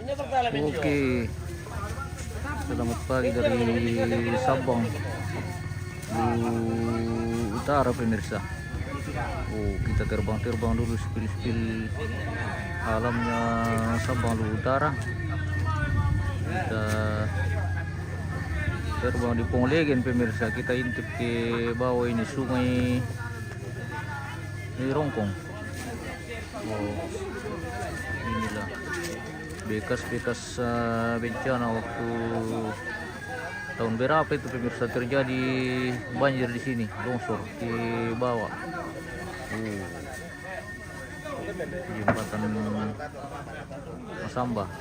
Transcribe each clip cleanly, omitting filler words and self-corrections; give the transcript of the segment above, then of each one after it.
Oke, selamat pagi dari Sabang Utara pemirsa. Oh, kita terbang dulu spill alamnya Sabang Utara. Kita terbang di Ponglegen pemirsa. Kita intip ke bawah ini sungai Rongkong. Oh, inilah bekas-bekas bencana waktu tahun berapa itu pemirsa terjadi banjir di sini, longsor di bawah. Jembatan Masamba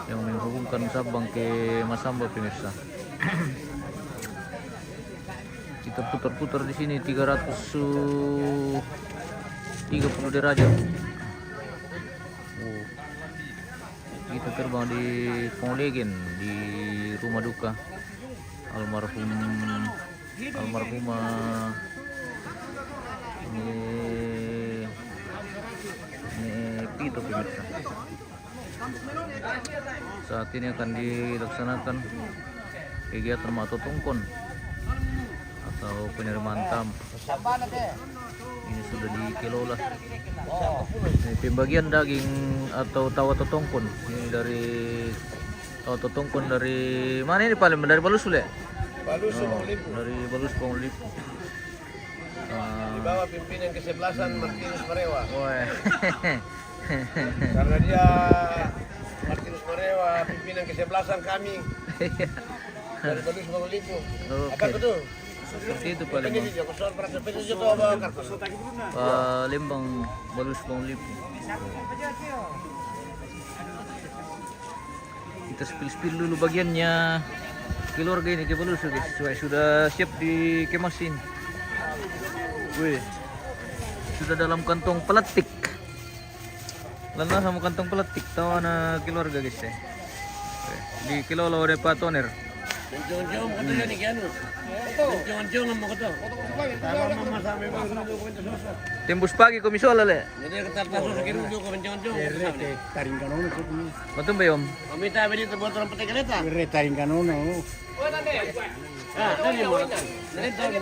yang menghubungkan Sabang ke Masamba pemirsa. Kita putar-putar di sini 330 derajat. Kita terbang di Ponglegen, di rumah duka almarhumah ini Pito pemirsa. Saat ini akan dilaksanakan kegiatan matotongkon atau penerimaan tamu. Ini sudah dikelola. Ini pembagian daging atau tawa totongkon. Ini dari tawa totongkon dari mana ini paling? Dari Balus ya? Balus dari Balus Ponglipu. Di bawah pimpinan kesebelasan Martinus Marewa. Wah. Karena dia Martinus Marewa pimpinan kesebelasan kami dari Balus Ponglipu. Apa betul? Seperti itu Pak Lembang. Lembang Balus Ponglipu. Kita spill dulu bagiannya keluarga ini ke Balus guys. Sudah siap dikemasin. Wih, sudah dalam kantong plastik. Lana sama kantong plastik tahu anak keluarga guys ya. Dikelola oleh Pak Toner. Jong-jong katanya nih kan. Jong-jong mau kata. Mama sampai baru dokumen susah. Tembus pagi komisiola le. Jadi kita tahu sekiru juga jong-jong. Taring kanono kudu. Betul bayom. Minta beli buat orang peti kereta. Taring kanono. Ah, tadi mau. Jadi tahu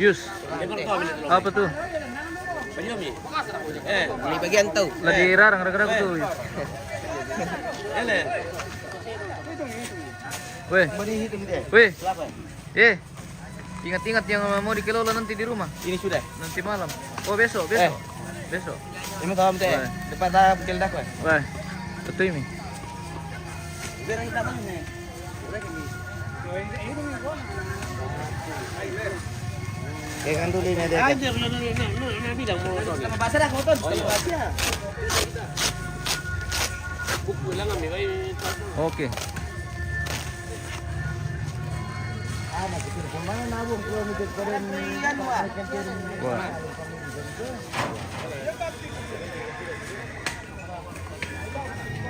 Yus. Apa tuh? Penyomi. Beli bagian tahu. Lagi rarang tuh. Ele. Weh. Weh. Ingat-ingat yang mau dikelola nanti di rumah. Ini sudah. Nanti malam. Oh besok. Besok. Ini tahu teh. Depan dah pecel dah kan. Wah. Betul ini. Biar kita mana? Kayak dulu ini ada. Aja bilang mau nonton. Sama bahasa dah nonton. Bahasa. Buku lang kami kay. Oke. Wah.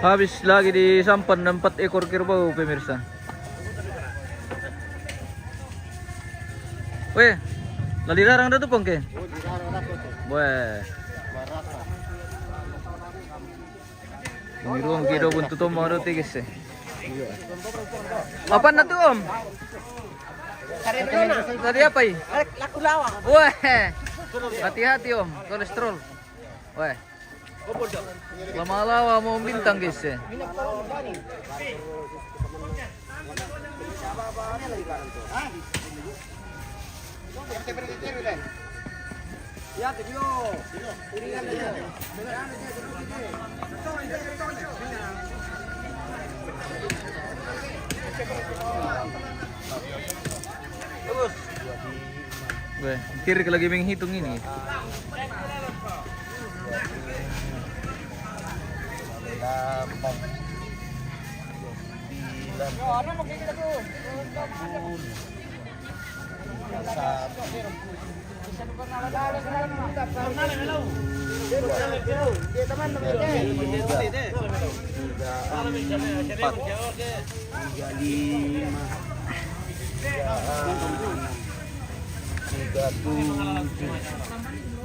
Habis lagi disampan 4 ekor kerbau pemirsa. Weh, lali larang dah tu pong ke? Weh. Ini ruang kita buntu tu mau roti guys. Apa na tu om? Tadi apa ini? Laku lawang. Weh, hati-hati om, kolesterol. Weh, lama-lama mau bintang guys. Ya, video. Piringan aja. Bagus. Weh, kiri lagi menghitung ini.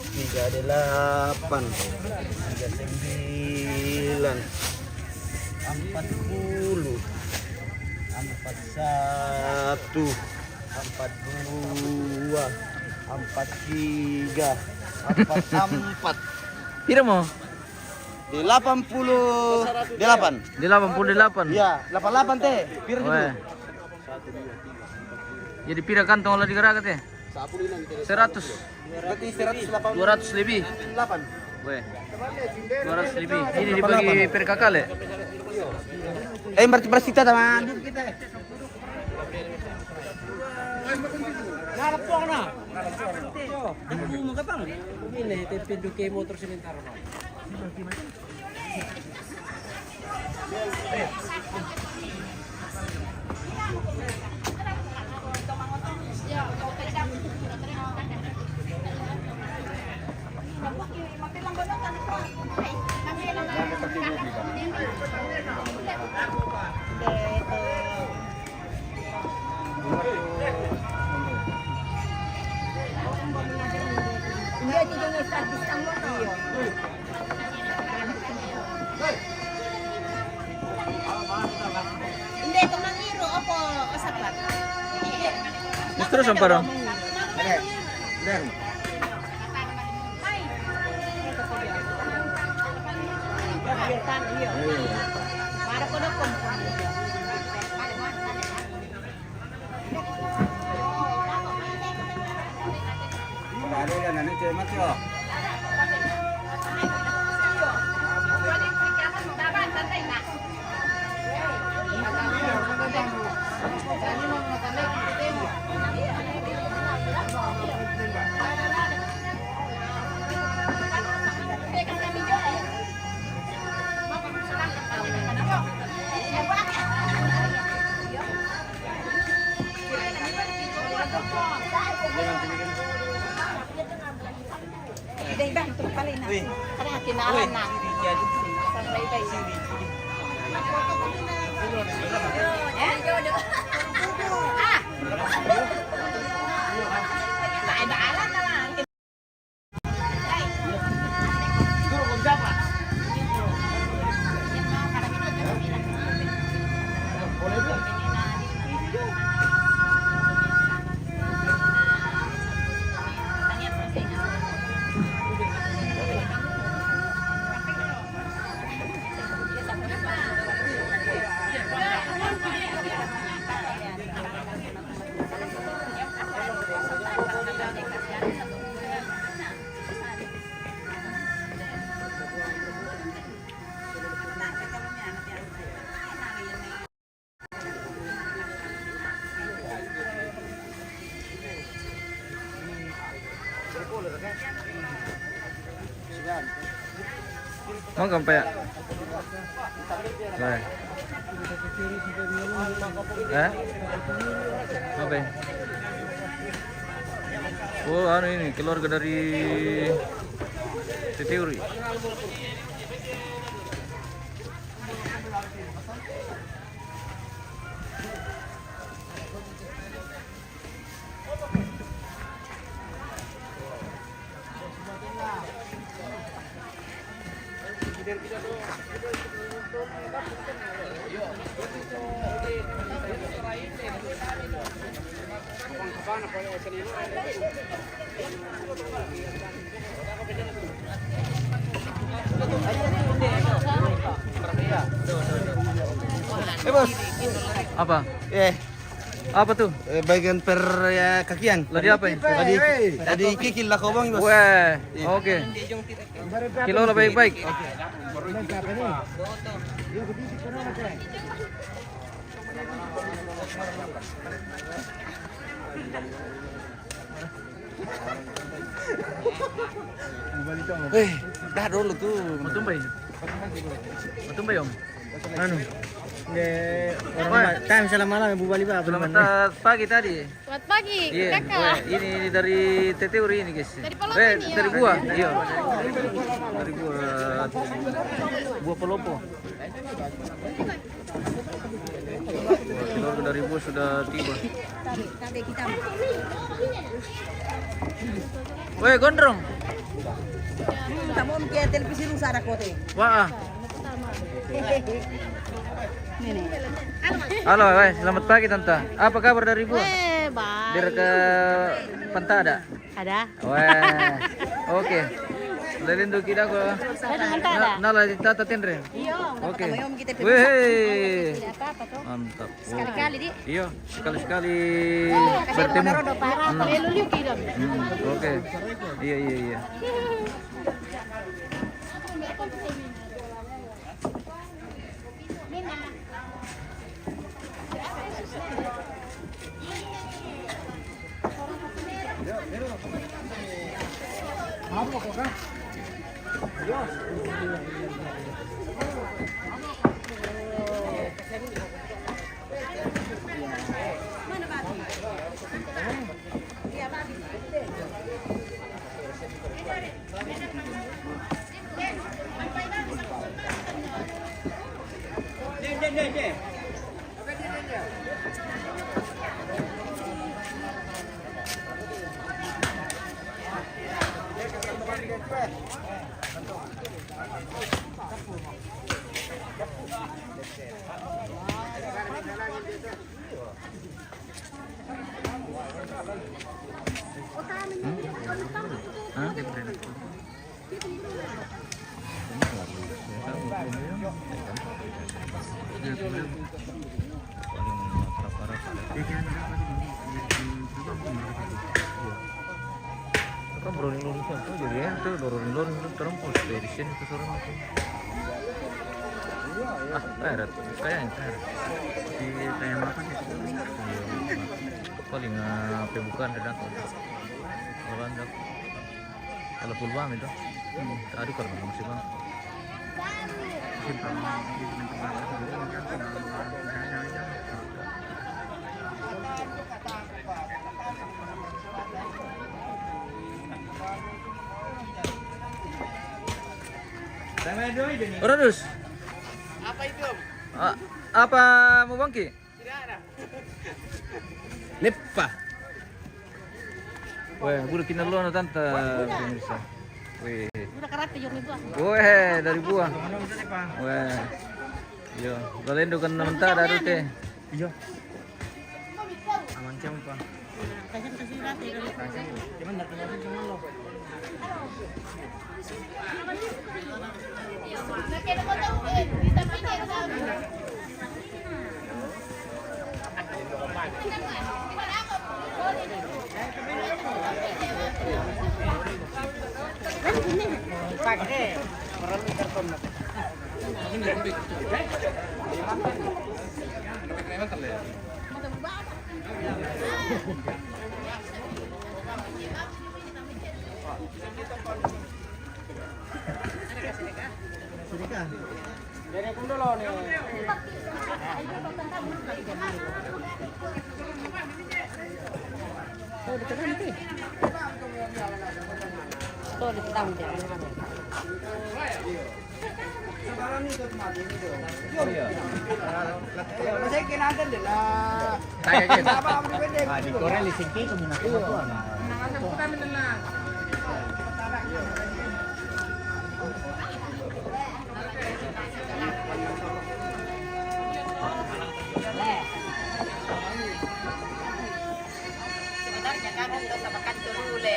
Tiga delapan, 39, 40, 41, 42, 43, 44. Pira mo? Di 88. 88. Iya, 88 teh. Pira gitu. Weh. Jadi pira kantong olah digerakat ya? 100. Berarti 108. 200 lebih. 8. Weh. 200 lebih. Ini dibagi per kakak ya? Berarti kita sama kita. Narap po ako na. Hindi mo magkapang. Hindi, pindu kay motor sinintar mo. Hindi, ito yung establish ang mo to. Hindi, ito mangiro ako kasapat. Terus ang parang? Para ko na kung Hindi ba? Ito pala na. Parang kinahan na. Sa baybay. Ah! Baalan na lang. Mau gampai ya? Baik. Apa ya? Oh, anu ini keluarga dari Teteuri. Bos. Apa? Eh, Apa tuh? bagian per ya, kakian. Ladi apa ini? Tadi kikil lah kau bang, Bos. Weh, oke. Kilo lah baik-baik. Dah dulu tuh. Mau tumbay? Mau tumbay om? Anu. Orang time salah malam Ibu Bali Pak. Selamat pagi tadi. Selamat pagi, Iya, kakak. ini dari Teteuri ini guys. Dari Palopo ini ya? Dari buah, iya. Dari buah pelopo. Keluarga dari buah sudah tiba. Tadi kita. Weh, gondrong. Kamu ke televisi rusak ada kote. Wah. Nih. Halo, selamat pagi Tante. Apa kabar dari Buah? Baik. Dari ke pantai ada? Ada. Wah, oke. Lelindo kita ko. Ada. Nala tata tendre. Iya. Oke. Kita Wih, apa tuh? mantap. Sekali-kali di. Iya, sekali-sekali Kasi bertemu. rodo parah, palelulyo kita. Oke. Iya, iya, iya. Hah? Kan rolling itu jadi ya tuh rolling itu terus dari sini ke sana itu. Ah, teret, kayaknya teret. Di tayang apa sih? Paling apa bukan ada tuh. Kalau anda kalau pulbam itu, aduh kalau masih bang. Rodus. Apa itu? Apa mau bangki? Tidak ada. Lepa. Wah, udah kinalo na tante pemirsa. Wih. Udah karate yung ibu. Weh, dari buah. Weh. Yo, galendo kan namanta daru teh. Iya. Aman jam pa. Kasi rate dari. Cuman nak kenal sama lo. Pakai orang karton. Dari pun dulu nih. Oh, dito nanti. Tuh, dito tamu dia. Masih kinatan din na. Kaya gitu. Di Korea lising kayo kung minatuwa. Sebenarnya kan itu sama kan turule.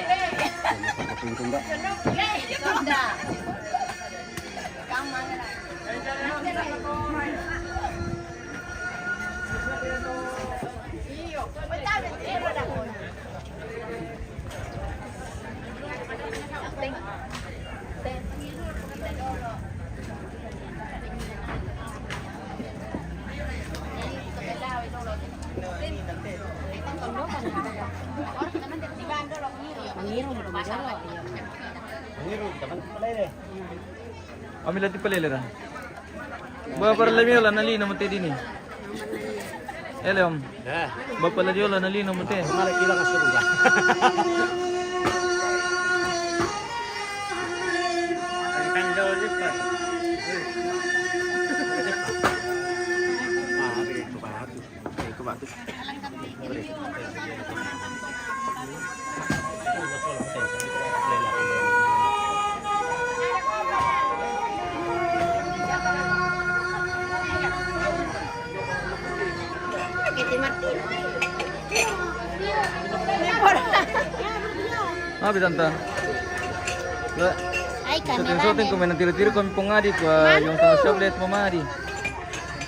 Tunda. Tunda. Kamu mana? Iyo, betul betul ada. Teng. Teng. Ambil lagi peleleran. Bapak lagi olah nali nama teh dini. Om. Bapak lagi olah nali nama teh. Malah kira ka suruga. Kan jauh cepat. Itu bagus. Si Martin. Apa tante? Lah, Ay, shooting kami nanti-tiri kami pengadit yung sa sublet mamari.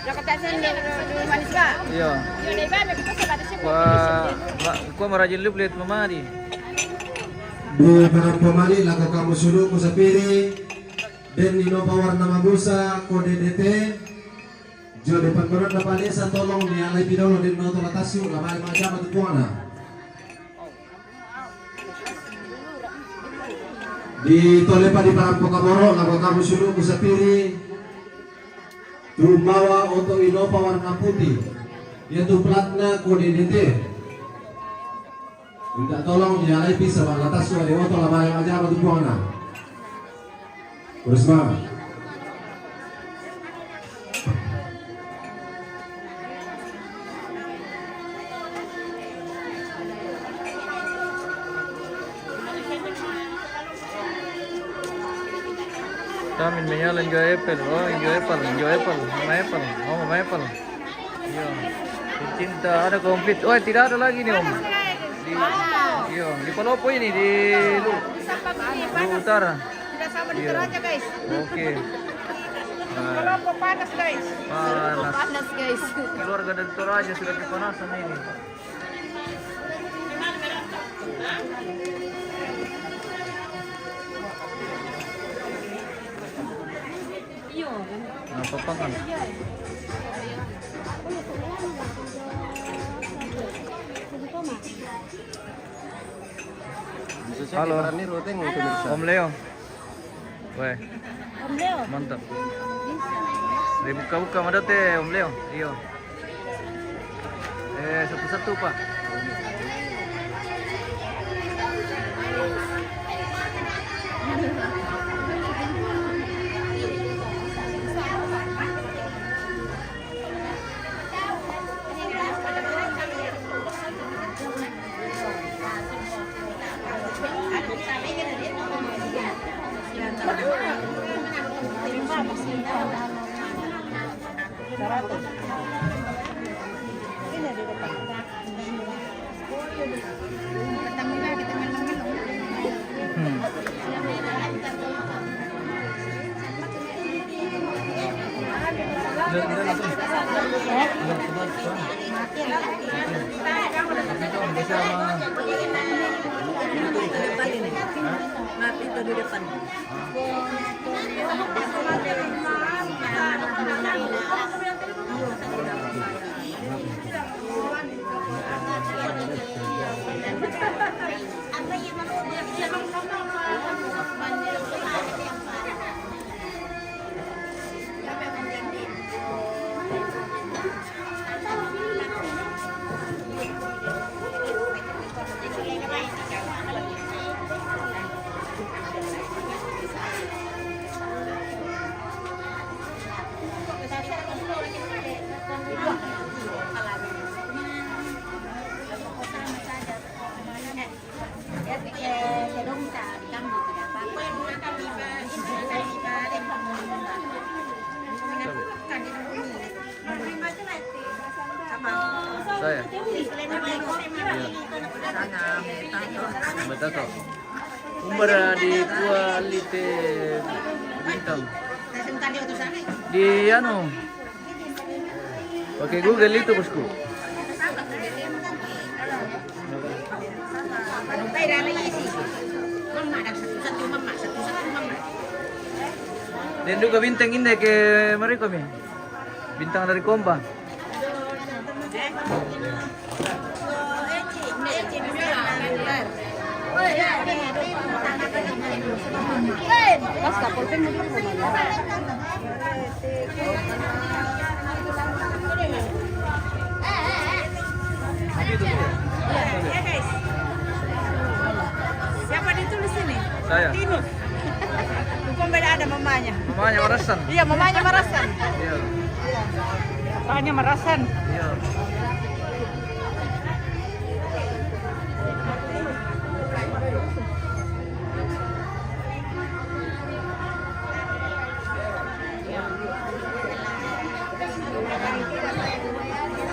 Nakatasan din manis ba? Iya. Yun ay ba? May kita sa batas Kuha marajin luplet mamari. Dua para pemari lakukan kamu suruh ku sapiri dan Nino Power nama busa kode DT jo depan koran dapat desa tolong ni alai pidolo dan noto latasiu lamai macam tu puana di tolepa di Parang Pokaboro lakukan kamu suruh ku sapiri Tumbawa untuk Innova warna putih yaitu platnya kode DT. Minta tolong nyalai bisa bang atas suara dewa tolong bayang aja apa tuh buana. Bersama. Tamin menyala enjoy apple. Oh, enjoy apple. Mama apple. Oh, mama apple. Iya. Cinta ada komplit. Oh, tidak ada lagi nih om. Iya, di Palopo ini di Lu Utara. Tidak sama di Iya. Toraja guys. Oke. Palopo panas guys. Panas. Panas guys. Keluarga dari Toraja sudah kepanasan ini. Apa kan? Halo. Om Leo. Weh, Om Leo. mantap. Dibuka-buka mana teh Om Leo? Iya. Satu-satu Pak. Saya. Betul kok. Umbara di Kualite Bintang. Di anu. Pakai Google itu bosku. Dan juga bintang indah ke mereka mi. Bintang dari Kompa. Pas kapal kan dulu. Ya guys. Siapa ditulis ini? Saya. Tinus. Bukan beda ada mamanya. Mamanya Marasan. Iya, mamanya Marasan. Iya. Papanya Marasan. Iya.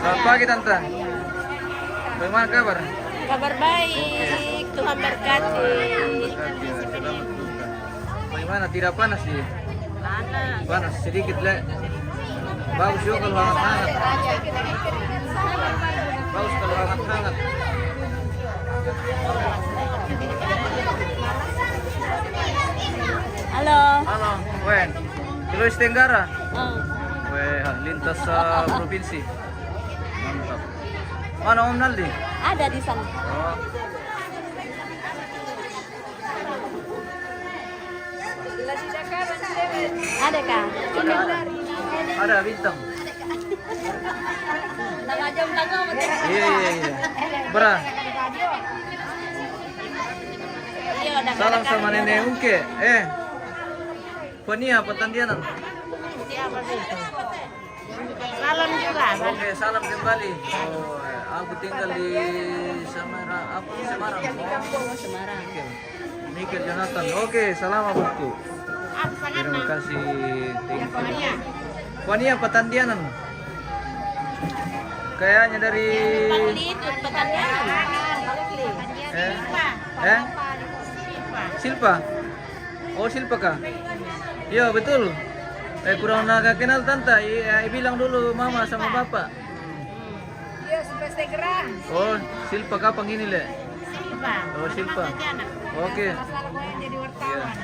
Selamat pagi Tante. Bagaimana kabar? Kabar baik, Tuhan berkati. Selamat berbuka. Bagaimana? Tidak panas sih? Panas. Panas sedikit le. Bagus juga kalau hangat-hangat. Bagus kalau hangat-hangat. Halo. Halo, Wen. Sulawesi Tenggara. Oh. Weh, lintas provinsi. Mantap. Mana Om Naldi? Ada di sana. Oh. Ada kah? Ada bintang. Nama jam tanggal. Iya. Bra, Iya, ada. salam sama nenek Ungke. Pania Petandianan. Siapa sih? Salam juga. Oke, salam kembali. Oh, aku tinggal di Semarang. Semarang. Oh, Semarang. oke. Mikir Jonathan. Oke, salam bosku. Terima kasih. Thank you. Pania Petandianan. Kayaknya dari Silpa. Oh, Silpa kah? Iya, betul. Kurang naga kenal tante. Bilang dulu mama sama bapak. Iya, sudah segera. Oh, Silpa kapan gini le? Silpa. Oh, Silpa. Oke. Masalah gue yang jadi wartawan.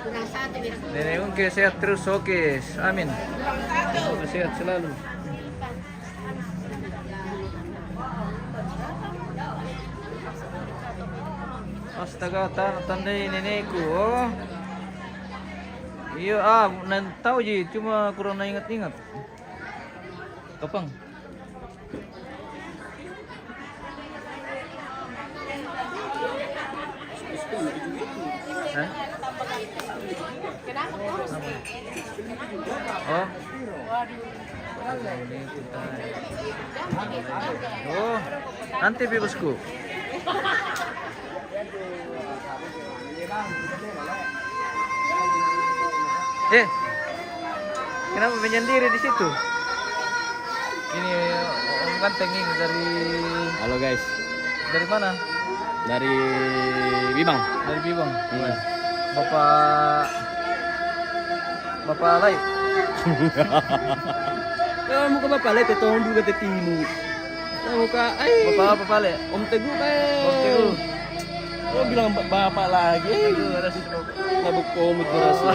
Kurang satu biar Nenek Ungke sehat terus, oke. Amin. Semoga sehat selalu. Astaga, tandai nenekku. Oh. Iya, tahu ji, cuma kurang ingat-ingat. Topang. Hah? Oh. Oh, nanti bosku. Kenapa menyendiri di situ? Ini Om Ganteng ini dari. Halo guys, Dari mana? dari Bibang. Dari Bibang. Iya. Bapak Lai. Kamu ke bapak lihat itu juga ke timur. Kamu ke Bapak Lai. Om Teguh Om Teguh. Oh bilang bapak lagi. Teguh ada situ. Tabuk komik berasa.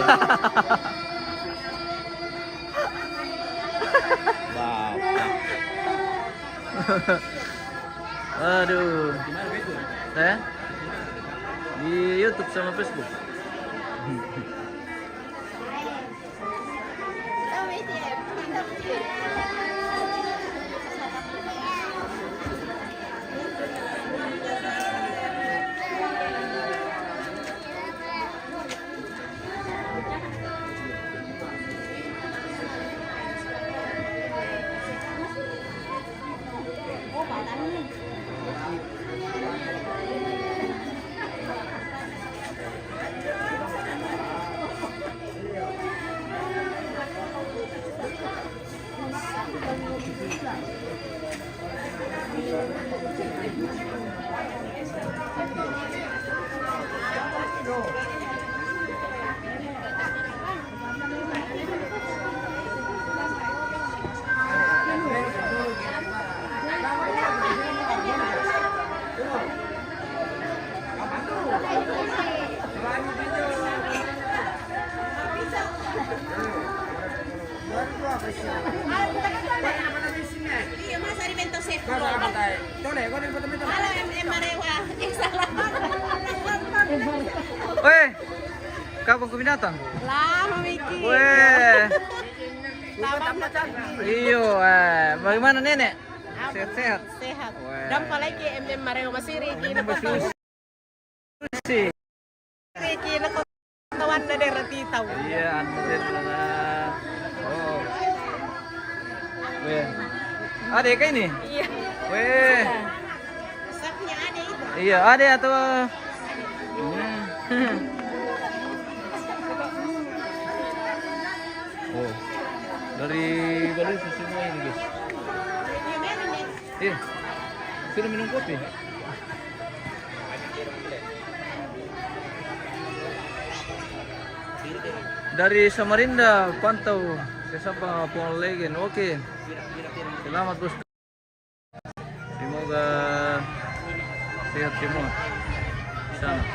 Bapak. Aduh. Saya di YouTube sama Facebook. Iya, Mas Arimento Chef. Halo, Marewa. Salah. Weh, kapan ke binatang? Lama Miki. Weh, Lama iyo, bagaimana nenek? Sehat-sehat. sehat. Weh. Dan palagi Marewa Masiri kini Susi. kini kawan na dari Ratitaw. Iya, anda dari mana? Oh. Weh, ada kah ini? Iya. Weh, Saknya ada itu. iya ada atau? Oh, dari Bali semua ini guys. Sino minum kopi? Dari Samarinda, pantau sesama Pohon Legen. Oke. Selamat bos. Semoga sehat semua di sana.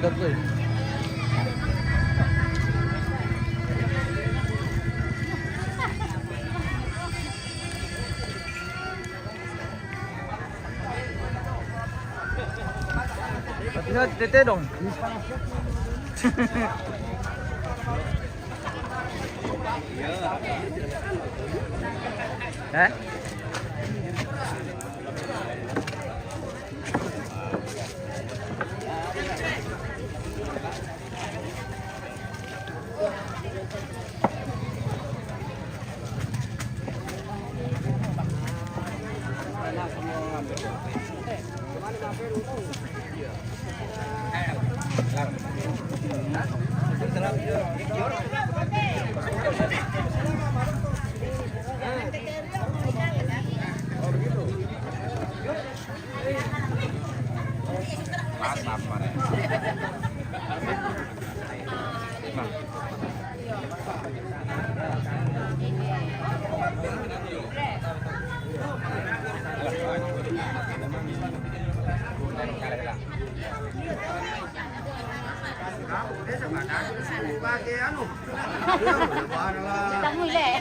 Tidak tuh. Lihat tete dong. Hah?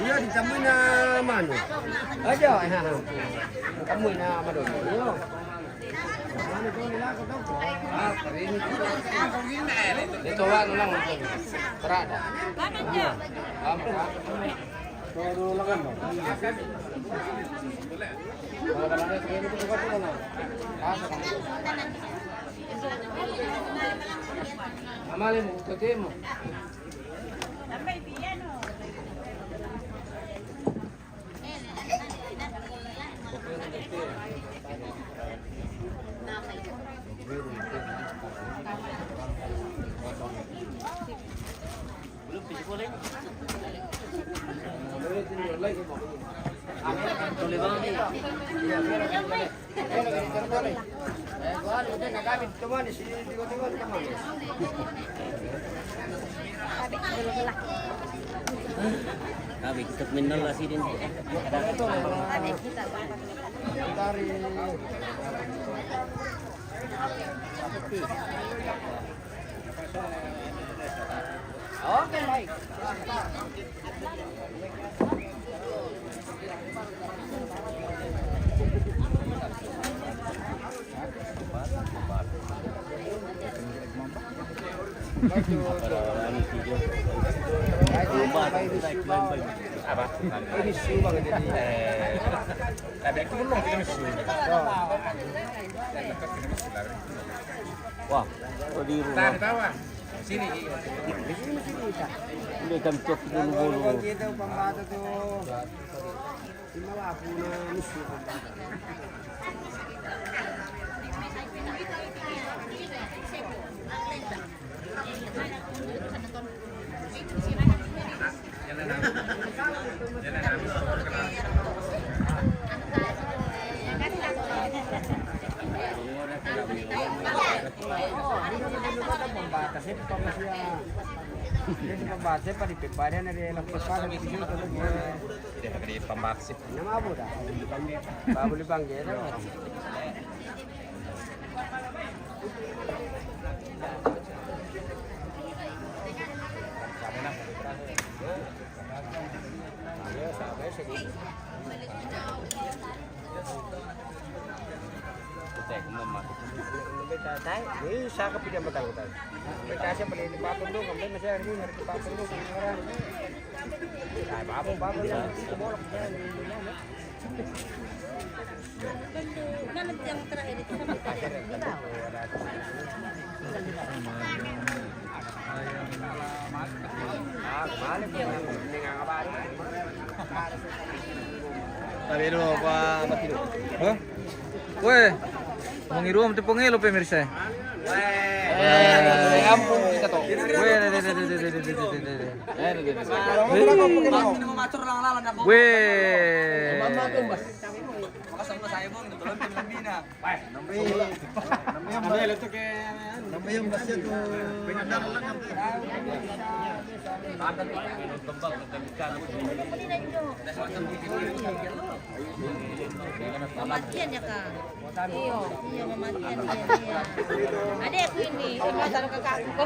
Iya ditemuin na mano. Aja, ditemuin na mano. Yo. Ano ko nila ko daw? Ito ano lang. Terada. Bakit niya? Todo lagan no. Amale mo, kote mo. Tambay piano. Sabi kita minal lah sini. Oke, baik. Apa? Ini siu banget jadi. Ada itu belum kita mesti. Wah, oh di rumah. Tawa. Sini. Ini kan cok Kalau dulu. kita pembantu tuh. Di malah punya misi pembantu. Pembatasnya pembatasnya pada piparan ada yang piparan di sini kalau dia Dari pembatas. nama apa dah? Babu libang dia dah. Tay, ini saya kepindah petang tay. Bekasnya beli di papun tuh, kemudian masih hari ini di papun tuh orang. Ay, papun yang itu bolak dia di mana? Nanti yang terakhir itu kan di bawah. Balik dengan kabar. Tabi dulu Pak Matino. Oh. Weh. Mengirum tepung elo pemirsa. Ampun kita toh. Weh. Weh. Mamatian ya kak? Iya mamatian dia. Adekku ini, pacar kakakku.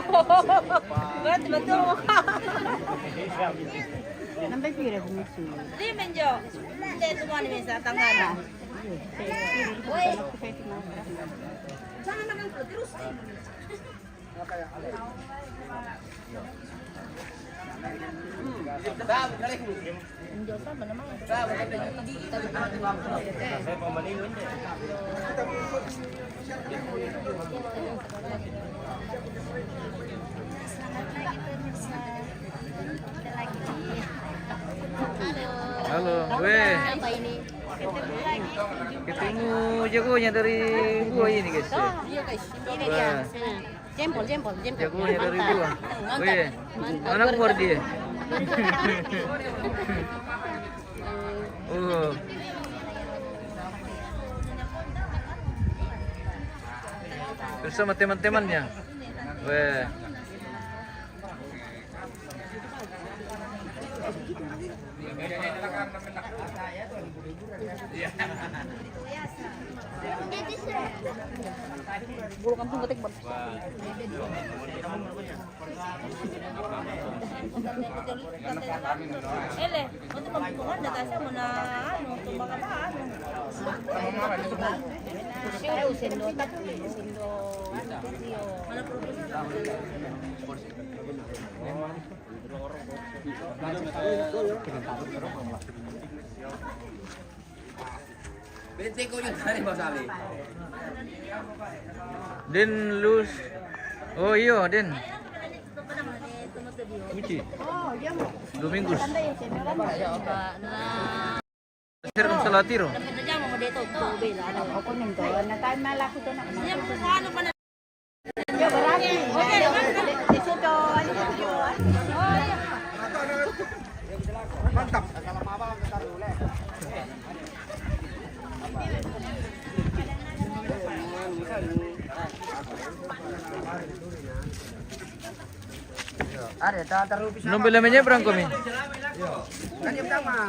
Berarti betul kak. Sampai pira bungsu. Dia menjo. Dia semua nih bisa tangan. Woi. Jangan makan terus. Menjo sama namanya. Selamat pagi pemirsa. Kita lagi di Halo, weh. apa ini? Ketemu lagi. Ketemu jagonya dari gua ini guys. Oh, iya guys. Ini dia. Jempol. Jagonya dari gua. Weh. Mana keluar dia? Bersama teman-temannya. Weh. Bulu kampung ketik bang. Ele, untuk pembukaan data saya mana untuk apa? Sendo, sendo, mana Den lus. Oh iya, Den. Uci. Domingus. Sir kung salatiro. Ako nito, na tayo malaki to na. Yo, barami. Okay, Isuto, ano ba yun? Mantap. Ada taruh pisah. Nung bilamennya berang kami. Kan yang pertama.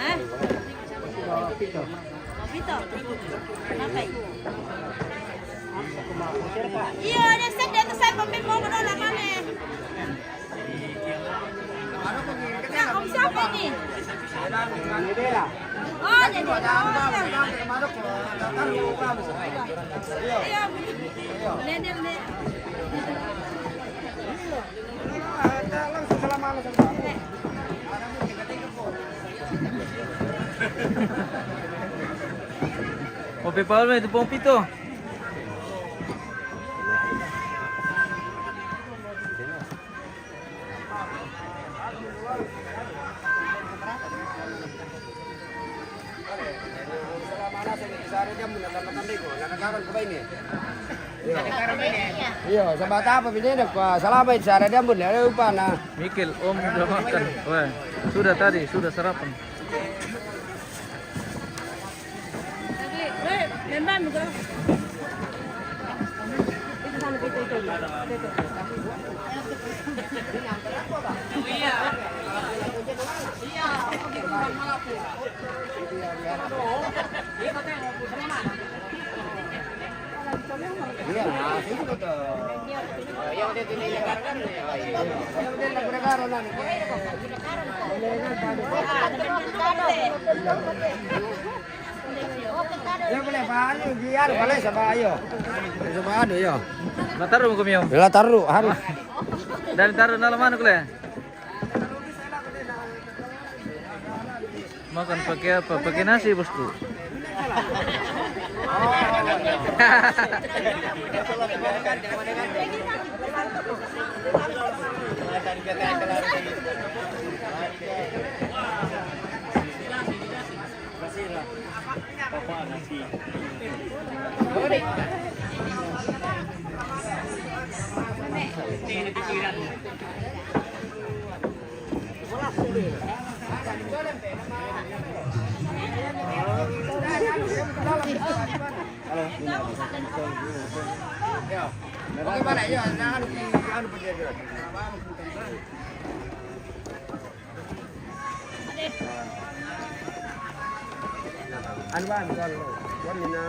Hah? Pito. Kenapa? Iya, ada set di atas saya pemimpin mau menolak kami. Nah, om siapa ini? Oh, jadi iya. Lihat. Langsung selama Ope Paul itu pong pito. Iya, sama apa ini dek selama itu ada dia pun ada upah nah. Mikil, Om udah makan. Wah, sudah tadi, sudah sarapan. Memang juga. Iya, itu betul. Yang udah dinegarkan yang udah negara lah. Ya boleh bahan, biar boleh sama ayo. Sama anu ya. Mataru mo kumiyo. Bila taruh harus. Dan taruh dalam mana kuliah? Makan pakai apa? Pakai nasi bosku. Bagaimana ya? Anu penjaga. Anu bang, kalau wanita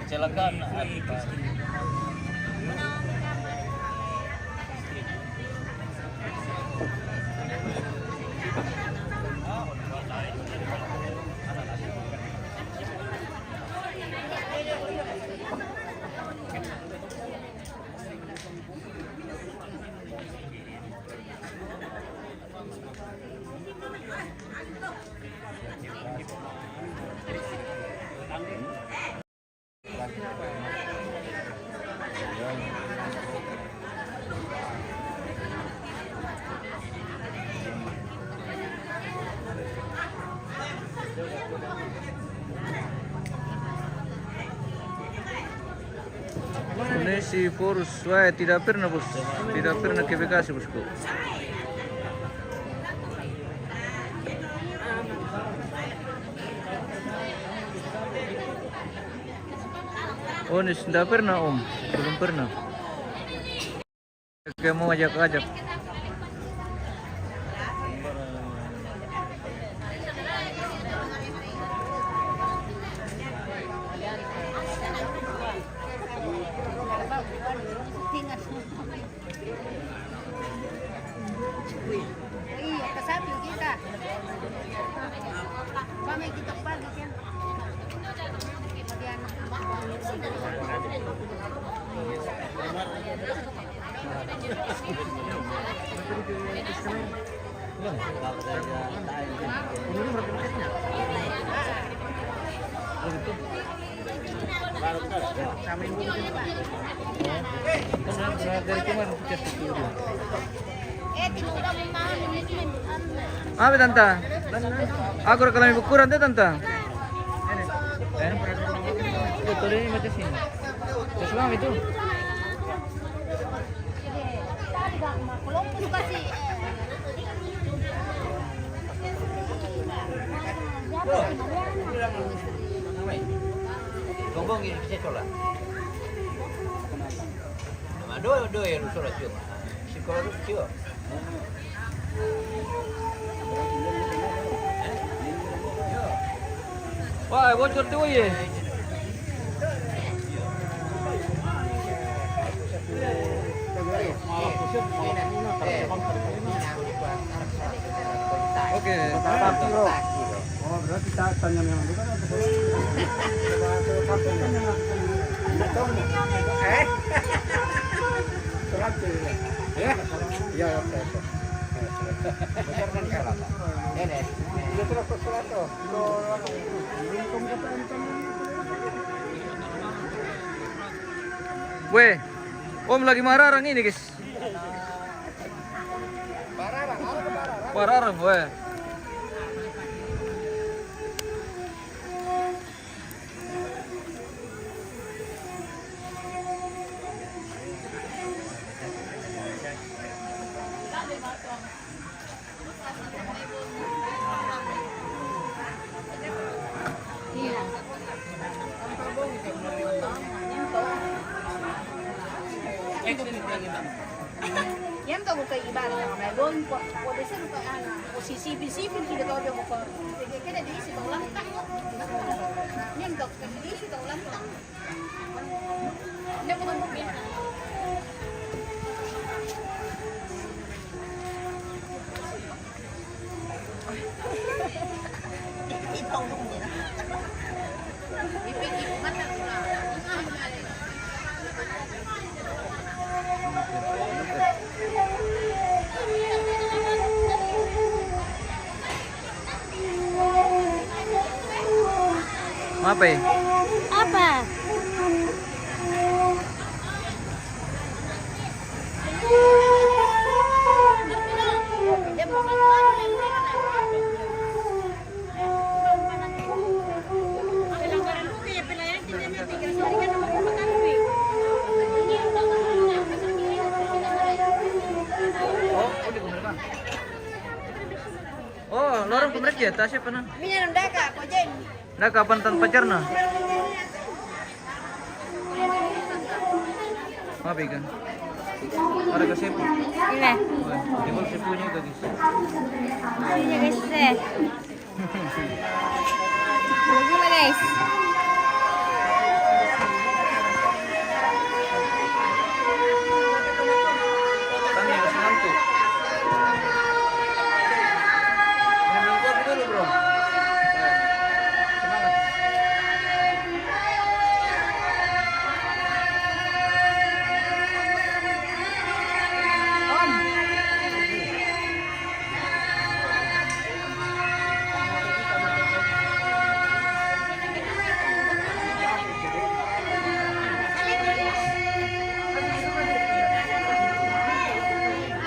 Kecelakaan. Ini si Forus, wah tidak pernah bos, tidak pernah ke Bekasi bosku. Oh, ini tidak pernah om, belum pernah. Kayak mau ajak-ajak. Iya, kesabi kita. Kami kita pagi kan. Kemudian Dari kemarin podcast itu. Tinuda mo na. Apa tanta? Aku rekaman ukuran tuh tanta. Betul ini macam sini. Sesuatu itu. Kulong po kasi. Gombong ini bisa cola. Dua yang cola cuma. Sekolah itu cuma. Wah, bocor tuh ya. Oke. Oh, berarti tanya memang bukan Ya, oke. Weh, Om lagi marah orang ini guys. Marah orang, weh. Yan to kay iba na may doon po de ser ka ana o sisipin kita to ko kaya di si ulang tang yan to di si ulang tang ne mo mo bin ipikit mata Apa ya? Apa? Oh, lorong pemerintah ya, tasnya pernah. minyan daka ko jen Nah, kapan tan pacar na? Apa ikan? Ada ke sepu? Iya. Jempol sepunya itu guys. Ini guys. Gula guys. Tanya ke ngantuk. Minum kopi dulu bro. Semangat.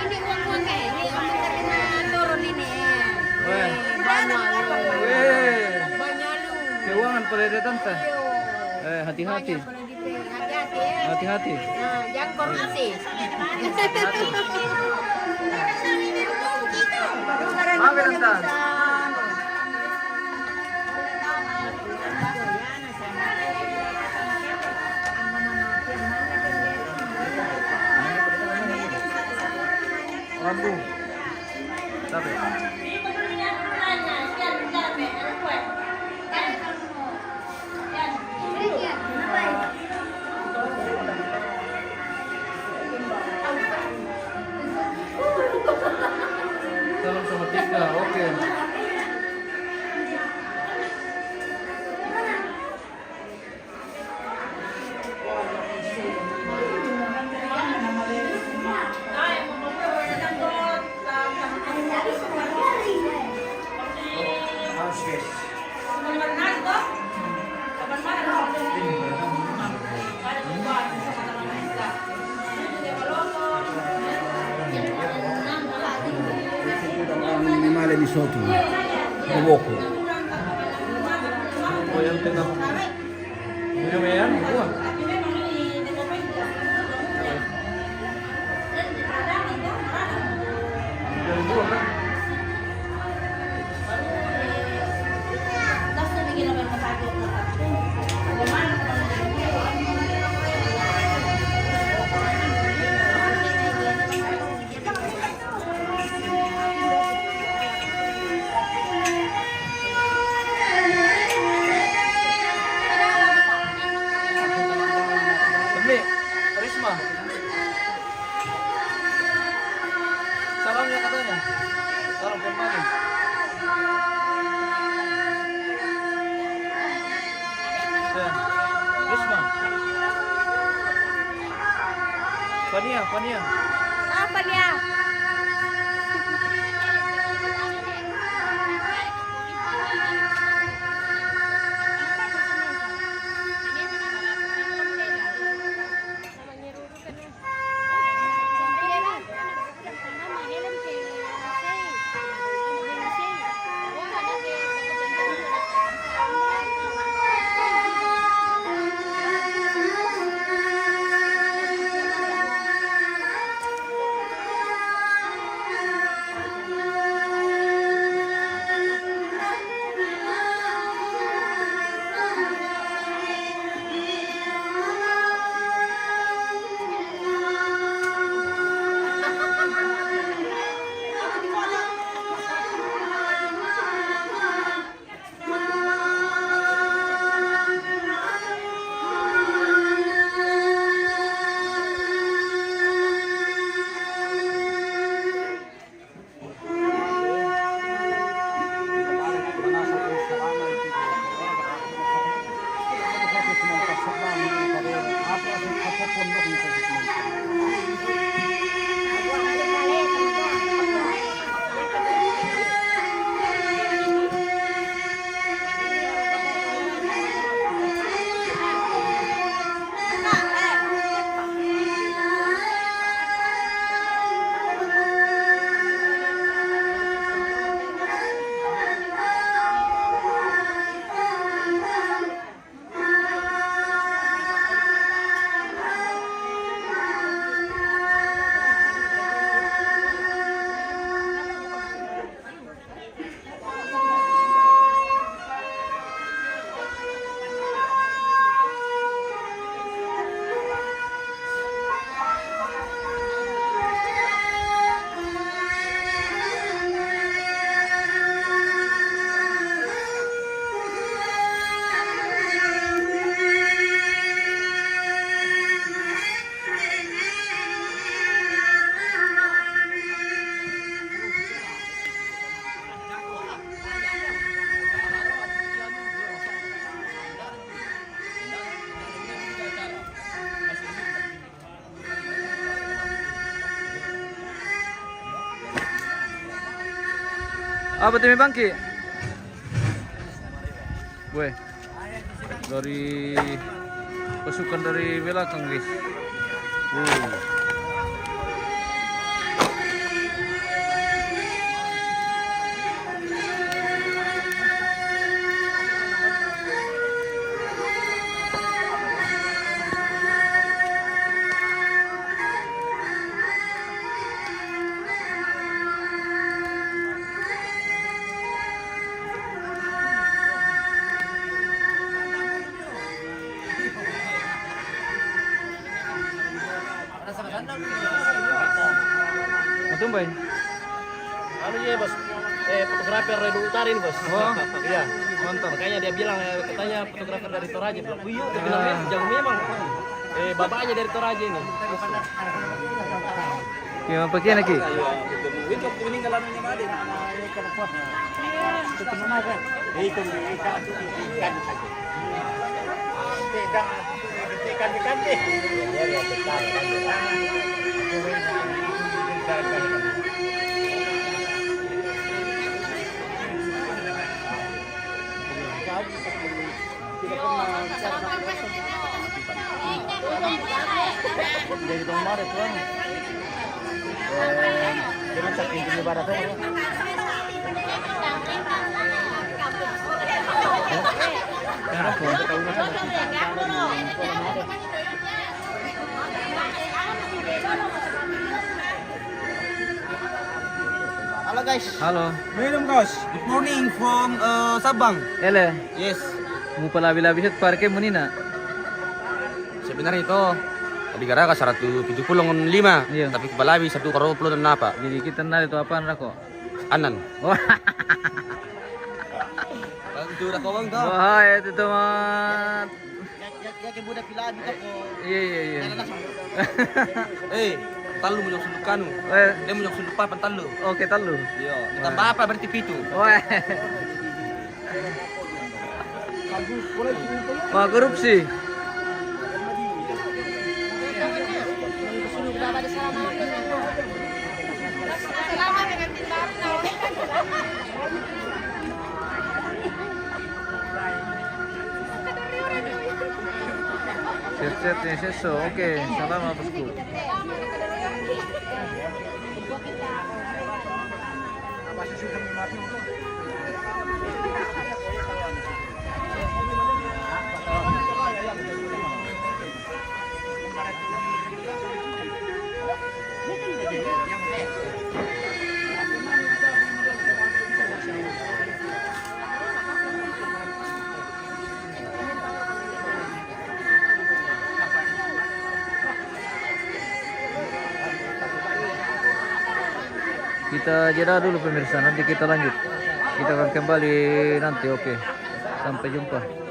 ini uang kayak ini om karena turun ini Weh. banyak Weh. banyak lu Keuangan pada datang teh. Hati-hati. hati-hati ya Hati-hati. nah jangan korupsi Maaf ya Tante. Lampu. Tapi. Salam sama tiga, oke. sesuatu. Boboko. Oh, yang tengah. Minum ya? Buah. Dari buah kan? Tapi, Risma. Salamnya katanya. Salam buat pagi. Ya, Risma. Fania. Apa dia? Apa tim bangki? Gue dari pasukan dari belakang guys. Matumbay. Anu ya bos, fotografer dari Utara ini bos. Oh. Iya. Mantap. Makanya dia bilang katanya fotografer dari Toraja. Bilang, oh iya terkenalnya jago memang. Bapaknya dari Toraja ini. Gimana pakai lagi? Itu peninggalan Made. Jadi kemarin tuan. Dengan saking penyebaran Halo guys. Halo. Minum guys. Good morning from Sabang. Ele, Yes. mau palabi-labi siya parke mo nina. Sebenarnya itu tadi gara ka 175, Iya. tapi kebalabi 120 dan apa? Jadi kita nari itu apaan rako? Anan. Wah, Itu udah kawang tuh. bahaya itu teman. Ya ke budak pilabi ko. Iya. Eh, talu mo yung sundukanu. Dia mo yung sundupa pantalo. Oke talu. Iya, ditambah apa berarti pitu. Wah. Wah korupsi. Suruh berapa di sana mau selama dengan timbar Set-setnya seso. Oke, salam bosku. Kita jeda dulu pemirsa, nanti kita lanjut. Kita akan kembali nanti, oke. Sampai jumpa.